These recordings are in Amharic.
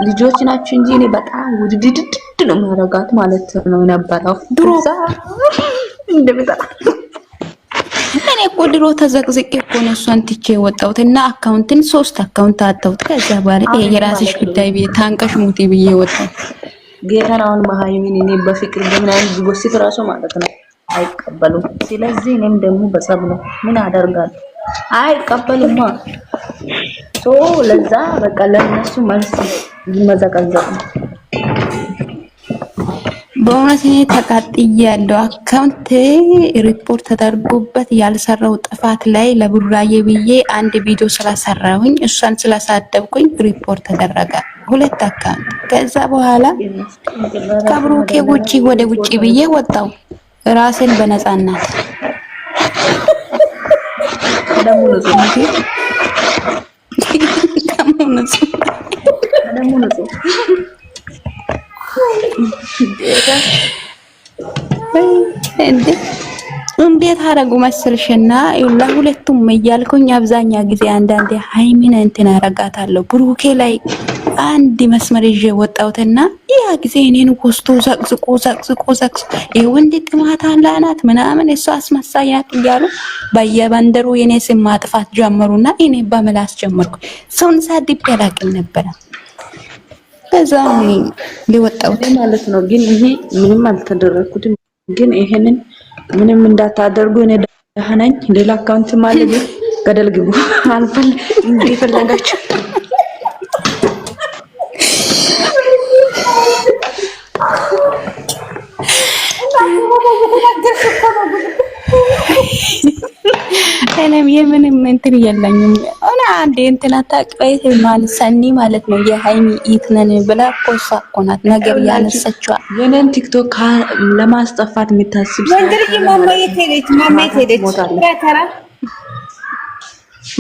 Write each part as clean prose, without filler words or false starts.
ልጆች ናቸው እንጂ እኔ በጣም ውድድድ ነው ማረጋት ማለት ነው ነበረው ድሮ እንደበጣ እኔ እኮ ድሮ ተዘቅዝቄ እኮ ነው እሷን ትቼ የወጣሁት እና አካውንትን 3 አካውንት አጣሁት። ከዛ በኋላ የራስሽ ጉዳይ ብዬ ታንቀሽ ሙቲ ብዬ ወጣሁ። ጌታን አሁን መሀይሚን እኔ በፍቅር በምናምን ቢጎስት ራሱ ማለት ነው አይቀበሉም። ስለዚህ እኔም ደግሞ በጸብ ነው ምን አደርጋለሁ አይቀበሉማ። ለዛ በቃ ለነሱ መልስ ይመዘቀዘቅ ነው። በእውነት እኔ ተቃጥያለሁ። አካውንት ሪፖርት ተደርጎበት ያልሰራው ጥፋት ላይ ለቡራዬ ብዬ አንድ ቪዲዮ ስለሰራሁኝ እሷን ስላሳደብኩኝ ሪፖርት ተደረገ 2 አካውንት። ከዛ በኋላ ከብሩኬ ውጪ ወደ ውጪ ብዬ ወጣው ራሴን በነፃነት እንዴት አረጉ መስልሽና ለሁለቱም እያልኩኝ አብዛኛ ጊዜ አንዳንዴ ሃይሚን እንትን አረጋታለሁ ብሩኬ ላይ አንድ መስመር ይዤ ወጣውትና ያ ጊዜ እኔን ወስቶ ዘቅዝቆ የወንድ ጥማት አላናት ምናምን እሷ አስመሳይ ናት እያሉ በየበንደሩ የኔ ስም ማጥፋት ጀመሩና እኔ በመላስ ጀመርኩ። ሰውን ሳድብ ያላቅም ነበር። ከዛ ሊወጣው ማለት ነው። ግን ይሄ ምንም አልተደረኩትም። ግን ይሄንን ምንም እንዳታደርጉ እኔ ደህና ነኝ። ሌላ አካውንት ማለት ገደል ግቡ አልፈል እንደፈለጋችሁ እኔም የምንም እንትን የለኝም። እና አንዴ እንትን አታውቅበት ማለት ሰኒ ማለት ነው የሃይሚ ኢትነን ብላ ኮሳ ኮናት ነገር ያነሰችው የኔን ቲክቶክ ለማስጠፋት የምታስብ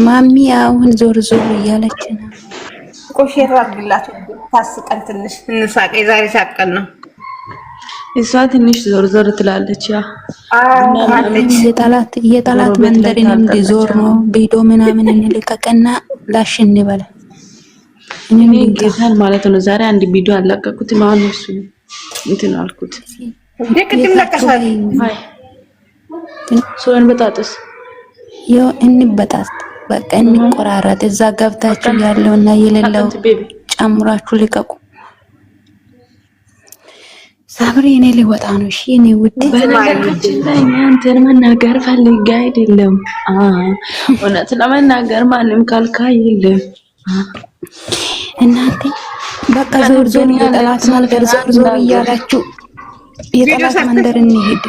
ማሚ አሁን ዞር እያለች ነው። ቆሼራ አድርግላት ታስቀን ትንሽ እንሳቀ ዛሬ ሳቀን ነው። እሷ ትንሽ ዞር ትላለች። ያ የጠላት መንደርን እንዲዞር ነው ቪዲዮ ምናምን እንልቀቅና ላሽ እንበላ። እኔ ጌታን ማለት ነው ዛሬ አንድ ቪዲዮ አለቀኩት። ማን ነው እሱ እንትን አልኩት ቅድም ለቀሻል ሶን በጣጥስ ይኸው እንበጣት በቃ እንቆራረጥ። እዛ ገብታችሁ ያለውና የሌለው ጨምራችሁ ልቀቁ። ሳብሪ እኔ ሊወጣ ነው። እሺ እኔ ውድ አንተን መናገር ፈልጌ አይደለም። እውነት ለመናገር ማንም ካልካይ የለም። እናንተ በቃ ዞር የጠላት መንደር ዞር እያላችሁ የጠላት መንደር እንሂድ።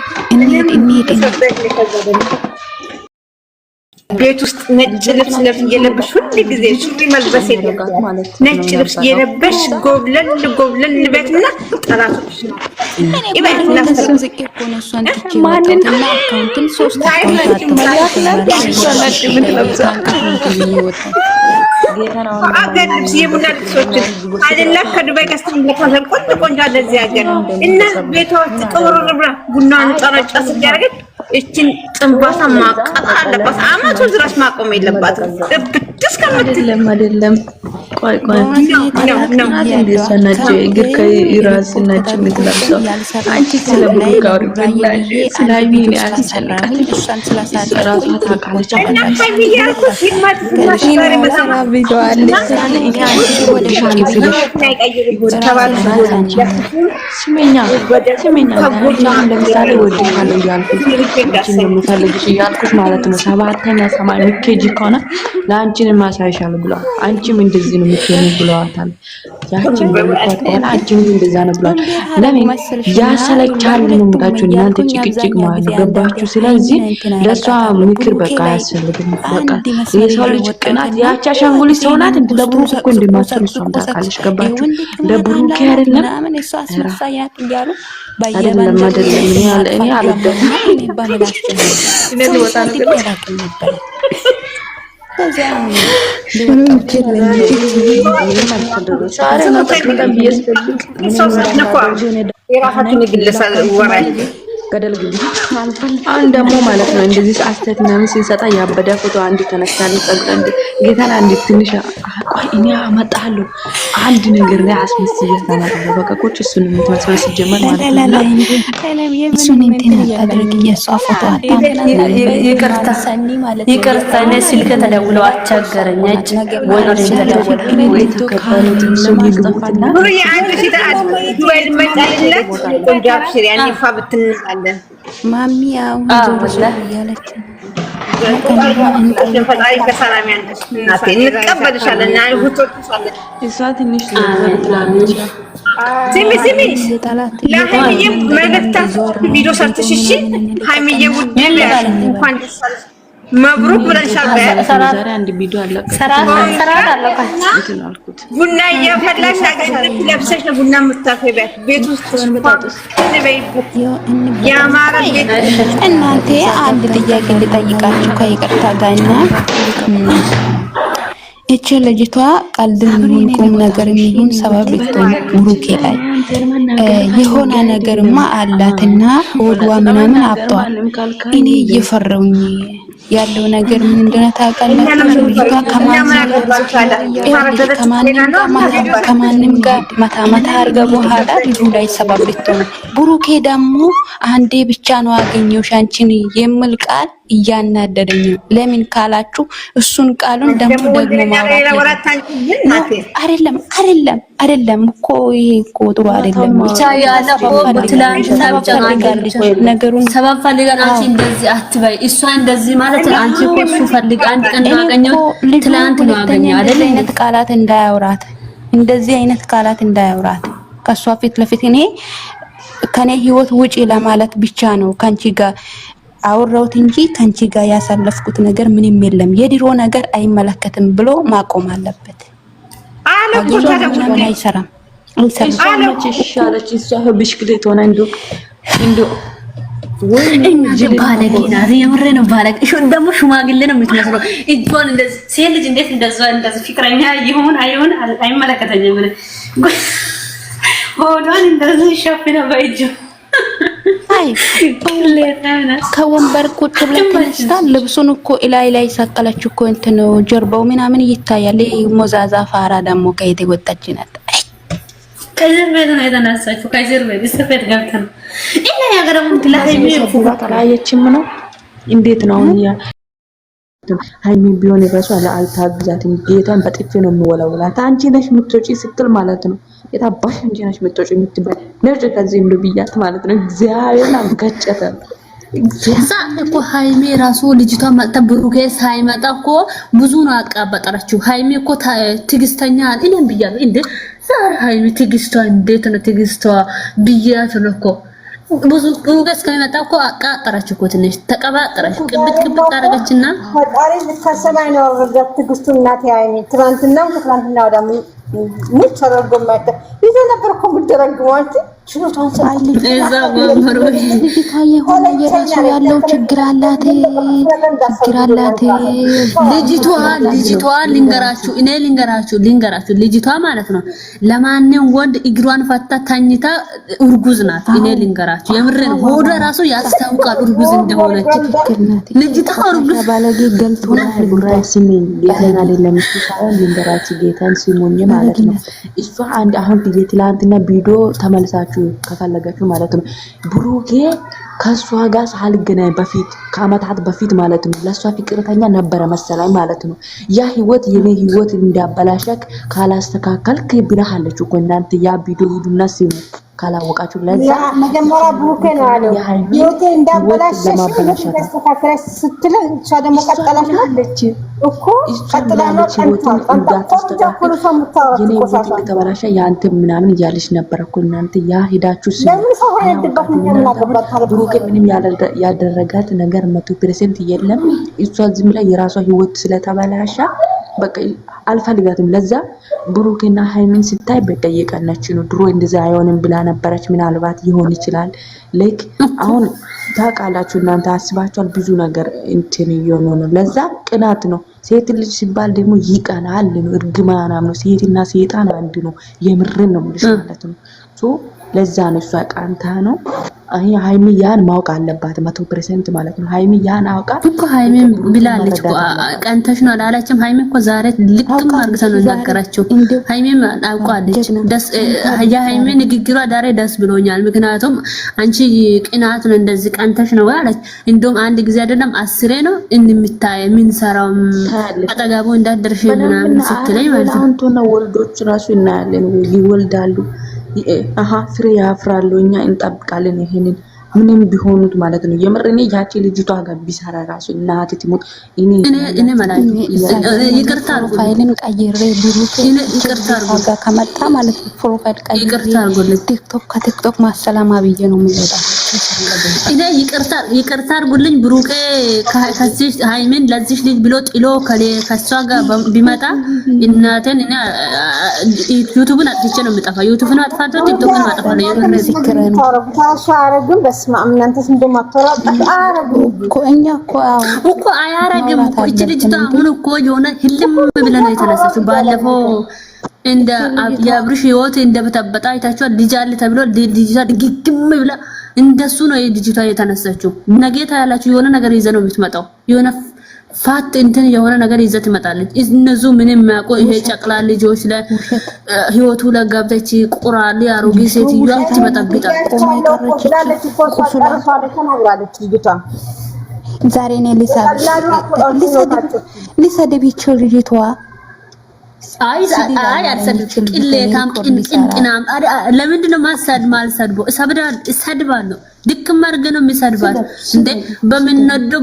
ቤት ውስጥ ነጭ ልብስ እየለበሽ ሁሉ ጊዜ ሱሪ መልበስ የለበትም። ነጭ ልብስ እየለበሽ ጎብለል ቤትና ጠላቶች አገር ልብስ የቡና ልብሶችን አይደለ ከዱባይ ገዝተን ለካዘን ቆንጆ ለዚህ ሀገር እና ቤቷ ጥቁር ብራ ቡናን ጠረጫ ስያደርግ እቺን ጥንባታ ማቃጣ አለባት። አመቱ ድረስ ማቆም የለባትም። ብድስ አይደለም ቆይ ነው እንደሰነጀ እግር ከራስ ነጭ የምትለብሰው አንቺ ስለቡካው ብላሽ ስላቢ ነው ያልሰራል እሷን ስላሳራው ታውቃለች። እና ከሚያርኩ ሲማት ዛሬ መሰራ ቪዲዮ አለ እኔ አንቺ ወደ ሻንስ ስሜኛ ለምሳሌ ወድሻለሁ ያልኩት አንቺን የምፈልግሽ እያልኩሽ ማለት ነው። 7ኛ ሰማይ ምኬጂ ከሆነ ለአንቺን ማሳይሻለሁ ብሏል። አንቺም እንደዚህ ነው የምትሆኚ ብለዋታል። ያቺን በመጣት ከሆነ አንቺም እንደዛ ነው ብሏል። ለምን ያሰለቻል ነው የምላችሁ እናንተ ጭቅጭቅ ማለት ነው። ገባችሁ? ስለዚህ ለሷ ምክር በቃ አያስፈልግም። በቃ የሰው ልጅ ቅናት ያቻ አሻንጉሊት ሰው ናት። እንደ ለብሩክ እኮ እንደማትሰሩ እሷን ታውቃለች። ገባችሁ? ለብሩክ አይደለም እኔ አልወደድም። የራሳችን ግለሰብ ወራይ ገደል ግቢ። አሁን ደግሞ ማለት ነው እንደዚህ አስተት ምናምን ሲሰጣ ያበደ ፎቶ አንድ ተነስታለች። ጸጉር አንድ ጌታን አንድ ትንሽ ቆይ እኔ አመጣለሁ አንድ ነገር ላይ አስመስዬ ታናገር በቃ ቁጭ እሱን የምትመስለው ሲጀመር ማለት ነው። እሱን እንትን አታድርግ። የእሷ ፎቶ ይቅርታ እኔ ስልክ ተደውሎ አስቸገረኝ። ወይ ተደውሎ ወይ ተከፈለ ሰው ይግቡትና ኑሪ አንቺ ሲታል ወይ መጣልለት ቆንጆ አብሽሪ ያኔ ብትንላለን ማሚ ያው ያለች ፈጣሪ ከሰላም ያንተሽ እናቴ እንቀበልሻለን እና ሁቶልሻለን እሷ ትንሽ ትላለች። ሲሚ ለሀይሚዬ መልእክት ቪዲዮ ሰርተሽ እሺ ሀይሚዬ ውድ እንኳን ደስ አለሽ መብሩክ ብለሻል። ዛሬ አንድ ቪዲዮ አለቀ ቡና እያፈላሽ አገር ለብሰሽ ነው ቡና የምታፈቢያት ቤት ውስጥ ያማረ ቤት። እናንተ አንድ ጥያቄ ልጠይቃችሁ ከይቅርታ ጋርና እቺ ልጅቷ ቀልድም ይሁን ቁም ነገር ይሁን ሰበብ ልትሆን ብሩኬ ላይ የሆነ ነገርማ አላትና ወድዋ ምናምን አብጧል። እኔ እየፈረውኝ ያለው ነገር ምን እንደሆነ ታውቃላችሁ? ልጅቷ ከማንም ጋር መታ አድርጋ በኋላ ልጁ ላይ ሰበብ ልትሆን ብሩኬ ደግሞ አንዴ ብቻ ነው አገኘሁሽ አንቺን የሚል ቃል እያናደደኝ ነው። ለምን ካላችሁ እሱን ቃሉን ደግሞ አይደለም እኮ ይሄ እኮ ጥሩ አይደለም። ብቻ ያለው ትላንትና ብቻ ነገሩን ሰበብ ፈልገን አንቺ እንደዚህ አትበይ እሷ እንደዚህ ማለት አንቺ እኮ እሱ ፈልግ አንድ ቀን ነው ያገኘው ትላንት ነው ያገኘው አይደል? አይነት ቃላት እንዳያወራት እንደዚህ አይነት ቃላት እንዳያወራት ከሷ ፊት ለፊት እኔ ከኔ ህይወት ውጪ ለማለት ብቻ ነው ካንቺ ጋር አውራውት እንጂ ካንቺ ጋር ያሳለፍኩት ነገር ምንም የለም፣ የድሮ ነገር አይመለከትም ብሎ ማቆም አለበት። አይሰራም ይሻለች እሷ ብሽክሌት ሆነ እንዶ ባለጌ ናት። የምሬ ነው ባለጌ። እሺ ደግሞ ሽማግሌ ነው የምትመስለው። እጇን እንደዚህ ሴት ልጅ እንዴት እንደዚህ ፍቅረኛ ይሁን አይሁን አይመለከተኝም። ሆዷን እንደዚህ ሸፍና በእጁ ከወንበር ቁጭ ብላ ተነስታ ልብሱን እኮ ላይ ሰቀለች እኮ እንትን ጀርባው ምናምን ይታያል። ሞዛዛ ፋራ ደግሞ ከየት ወጣች ናት? ከዘር ቤት ነው የተነሳችው። ከዘር ቤት ስፌት ገብታ ነው እና ያገረሙ ለሃይሚ ፉፋታ ላየችም ነው። እንዴት ነው ያ ሃይሚ ቢሆን ራሱ አልታግዛትም። ጌታን በጥፊ ነው የሚወላውላት። አንቺ ነሽ የምትወጪ ስትል ማለት ነው። የታባሽ አንቺ ነሽ የምትወጪ የምትባል ነጭ ከዚህ እንደ ብያት ማለት ነው። እግዚአብሔር አንገጨተ እዛ እኮ ሃይሚ ራሱ ልጅቷ መጣ ብሩኬ ሳይመጣ እኮ ብዙ ነው አቃባጠራችሁ። ሃይሚ እኮ ትግስተኛ እኔም ብያለሁ እንዴ ዛሬ ሃይሚ ትግስቷ እንዴት ነው ትግስቷ ብያችሁ ነው እኮ ብዙ ጉገስ ከመጣ እኮ አቃጠራችሁ እኮ ትንሽ ተቀባጠራችሁ ቅብጥ አደረገችና ፈጣሪ ልትከሰማይ ነው ወርደት ትግስቱ እናት ሃይሚ ትናንትና ወዳ ምን ተደርጎ ማታ ይዘ ነበር እኮ ምድረግሟት ችሎታን ሳይል እዛ ወንበሩ ይታየ ሆነ የራሱ ያለው ችግር አላት። ልጅቷ ልንገራችሁ ልጅቷ ማለት ነው ለማንኛውም ወንድ እግሯን ፈታ ታኝታ እርጉዝ ናት። እኔ ልንገራችሁ የምሬን ሆዷ ራሱ ያስታውቃል እርጉዝ እንደሆነች ልጅቷ እርጉዝ ባለጌ ገልቶና ጉራይ ሲመኝ ጌታን አይደለም ሲሳይ ልንገራችሁ ጌታን ሲሞኝ ማለት ነው። እሷ አንድ አሁን ትላንትና ቪዲዮ ተመልሳችሁ ከፈለጋችሁ ማለት ነው ብሩኬ ከሷ ጋር ሳልገናኝ በፊት ከአመታት በፊት ማለት ነው ለሷ ፍቅርተኛ ነበረ መሰለኝ ማለት ነው። ያ ህይወት የኔ ህይወት እንዳበላሸክ ካላስተካከልክ ብለሃለች እኮ እናንተ ያ ቪዲዮ ሂዱና ሲሙ ካላወቃችሁ ለዛ መጀመሪያ ብሩኬ ነው አለው ህይወቴ እንዳበላሸሽ ተስተካከለሽ ስትል እሷ ደግሞ ቀጠላሽ አለች እኮ ቀጥላሽ ተበላሸ ያንተ ምናምን እያለች ነበር እኮ እናንተ ያ ሄዳችሁ ብሩኬ ምንም ያደረጋት ነገር 100% የለም። እሷ ዝም ብላ የራሷ ህይወት ስለተበላሸ በቃ አልፈልጋትም። ለዛ ብሩክና ሃይሚን ሲታይ በቃ የቀነች ነው። ድሮ እንደዛ አይሆንም ብላ ነበረች። ምናልባት ይሆን ይችላል ላይክ አሁን ታውቃላችሁ እናንተ አስባችኋል ብዙ ነገር እንትን እየሆነ ነው። ለዛ ቅናት ነው ሴት ልጅ ሲባል ደግሞ ይቀናል ነው። እርግማናም ነው። ሴትና ሴጣን አንድ ነው። የምርን ነው የምልሽ ማለት ነው። ሶ ለዛ ነው እሷ ቀንታ ነው። ሃይሚ ያን ማወቅ አለባት 100% ማለት ነው። ሃይሚ ያን አውቃ እኮ ሃይሚ ብላለች እኮ ቀንተሽ ነው አላለችም። ሃይሚ እኮ ዛሬ ልቅም አርግታ ነው ነገራቸው። ሃይሚ አውቃለች። ደስ የሃይሚ ንግግሯ ዛሬ ደስ ብሎኛል። ምክንያቱም አንቺ ቅናት ነው እንደዚህ ቀንተሽ ነው አለች። እንደውም አንድ ጊዜ አይደለም 10 ነው እንምታይ ምን ሰራው አጠጋቡ እንዳደርሽ ምናምን ስትለኝ ማለት ነው። አንተና ወልዶች ራሱ እናያለን ይወልዳሉ። ፍሬ ያፍራሉ። እኛ እንጠብቃለን ይሄንን ምንም ቢሆኑት ማለት ነው። የምርኔ ያቺ ልጅቷ ጋር ቢሰራ ራሱ እናት ትሞት እኔ ማለት ይቅርታ ፕሮፋይልን ቀይሬ ብሩክ ይቅርታ ከመጣ ማለት ነው። ፕሮፋይል ቀይሬ ቲክቶክ ከቲክቶክ ማሰላማ ብዬ ነው የምወጣው። እኔ ይቅርታ አድርጉልኝ። ብሩኬ ከዚህ ሃይሚን ለዚህ ልጅ ብሎ ጥሎ ከሷ ጋር ቢመጣ እናቴን እኔ ዩቲዩብን አጥፍቼ ነው የምጠፋ። ዩቲዩብን አጥፋቶ ቲክቶክን ማጥፋለሁ። የምር ሲክረ ነው ታሻረግም በስመ አብ እናንተስ እንደማትወራጣት አያረግም እኮ እኛ እኮ አያረግም እኮ እቺ ልጅቷ አሁን እኮ የሆነ ህልም ብለህ ነው የተነሳችው። ባለፈው እንደ የአብርሽ ህይወት እንደበተበጣ አይታችኋል። ልጅ አለ ተብሎ ልጅቷ ድግግም ብላ እንደሱ ነው የልጅቷ የተነሳችው። ነገታ ያላችሁ የሆነ ነገር ይዘ ነው የምትመጣው። የሆነ ፋት እንትን የሆነ ነገር ይዘት ትመጣለች። እነሱ ምንም ማቆ ይሄ ጨቅላ ልጆች ለህይወቱ ለጋብተች ቁራሊ አሮጊ ሴትዮዋ ትመጣብጣለች። ዛሬ ነው ሊሰደብቸው ልጅቷ አይ አልሰድብም። ቅሌታም ቅንቅናም ለምንድን ነው ማልሰድቦ? እሰድባለሁ። ድክም አድርገህ ነው የሚሰድባት እንዴ? በምንወደው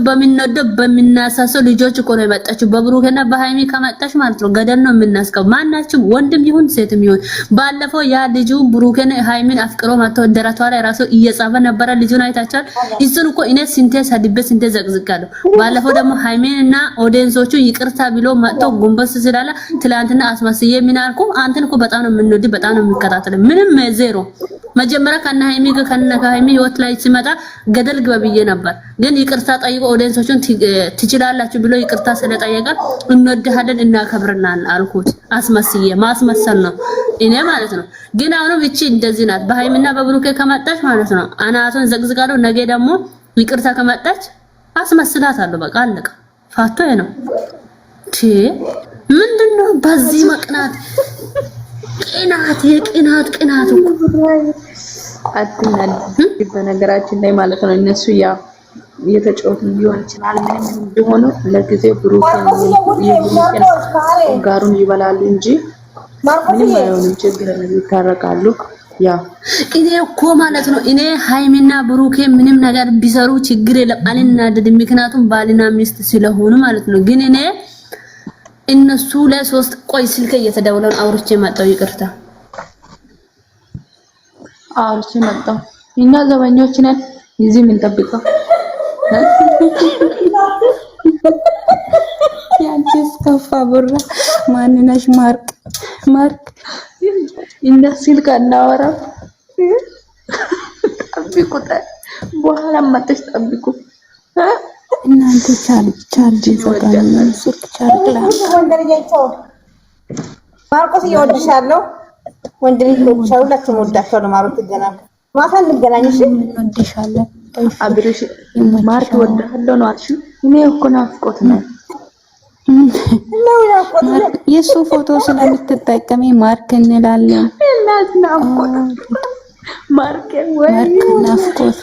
በምናሳሰው ልጆች እኮ ነው የመጣችው። በብሩክና በሃይሚ ከመጣች ማለት ነው ገደል ነው የምናስቀው። ማናችም ወንድም ይሁን ሴትም ይሁን። ባለፈው ያ ልጁ ብሩክና ሃይሚን አፍቅሮ መጥቶ ደረቷ ላይ ራሱ እየጻፈ ነበረ። ልጁን አይታችኋል? እሱን እኮ እኔ ስንቴ ሰድቤ ስንቴ ዘቅዝቃለሁ። ባለፈው ደግሞ ሃይሚንና ኦዲየንሶቹ ይቅርታ ብሎ መጥቶ ጎንበስ ስላለ ትላንትና አስመስዬ ምን አልኩ? አንተን እኮ በጣም ነው የምንወድ በጣም ነው የሚከታተል ምንም ዜሮ መጀመሪያ ከነ ሃይሚ ከሃይሚ ህይወት ላይ ሲመጣ ገደል ግባ ብዬ ነበር። ግን ይቅርታ ጠይቆ ኦዲየንሶቹን ትችላላችሁ ብሎ ይቅርታ ስለጠየቀ እንወድሃለን እናከብርናል አልኩት። አስመስዬ ማስመሰል ነው እኔ ማለት ነው። ግን አሁንም እቺ እንደዚህ ናት። በሃይሚና በብሩኬ ከመጣች ማለት ነው አናቱን ዘግዝጋለሁ። ነገ ደግሞ ይቅርታ ከመጣች አስመስላታለሁ። በቃ አለቀ። ፋቶ ነው ምንድነው በዚህ መቅናት? ቅናት አጥናል በነገራችን ላይ ማለት ነው። እነሱ ያ የተጫወቱ ሊሆን ይችላል። ምንም ቢሆኑ ለጊዜው ብሩክን ጋሩን ይበላሉ እንጂ ምንም አይሆንም። ችግር ነው፣ ይታረቃሉ። ያ እኔ እኮ ማለት ነው እኔ ሃይሚና ብሩኬ ምንም ነገር ቢሰሩ ችግር የለም አልናደድም። ምክንያቱም ባልና ሚስት ስለሆኑ ማለት ነው። ግን እኔ እነሱ ለሶስት ቆይ ስልክ እየተደወለን አውርቼ መጣው። ይቅርታ አውርቼ መጣው። እኛ ዘበኞች ነን። እዚህ ምን ጠብቀው ያንቺስ ከፋ ብራ ማንነሽ ማርክ እንደ ስልክ እናወራ ጠብቁ። በኋላ መጥተሽ ጠብቁ። እናንተ ቻርጅ ዘጋኝ ስልክ ቻርጅ ላ ማርቆስ ይወድሻለሁ። ወንድ ልጅ ይወድሻል። ሁላችሁም ወዳችኋለሁ። ማርቆስ ይገናል። ማታ እንገናኝ። እሺ እንወድሻለን። አብርሽ ማርክ ወዳለሁ ነው አልሽ። እኔ እኮ ናፍቆት ነው የሱ ፎቶ ስለምትጠቀሚ ማርክ እንላለን። እናት ናፍቆት ማርክ ወይ ናፍቆት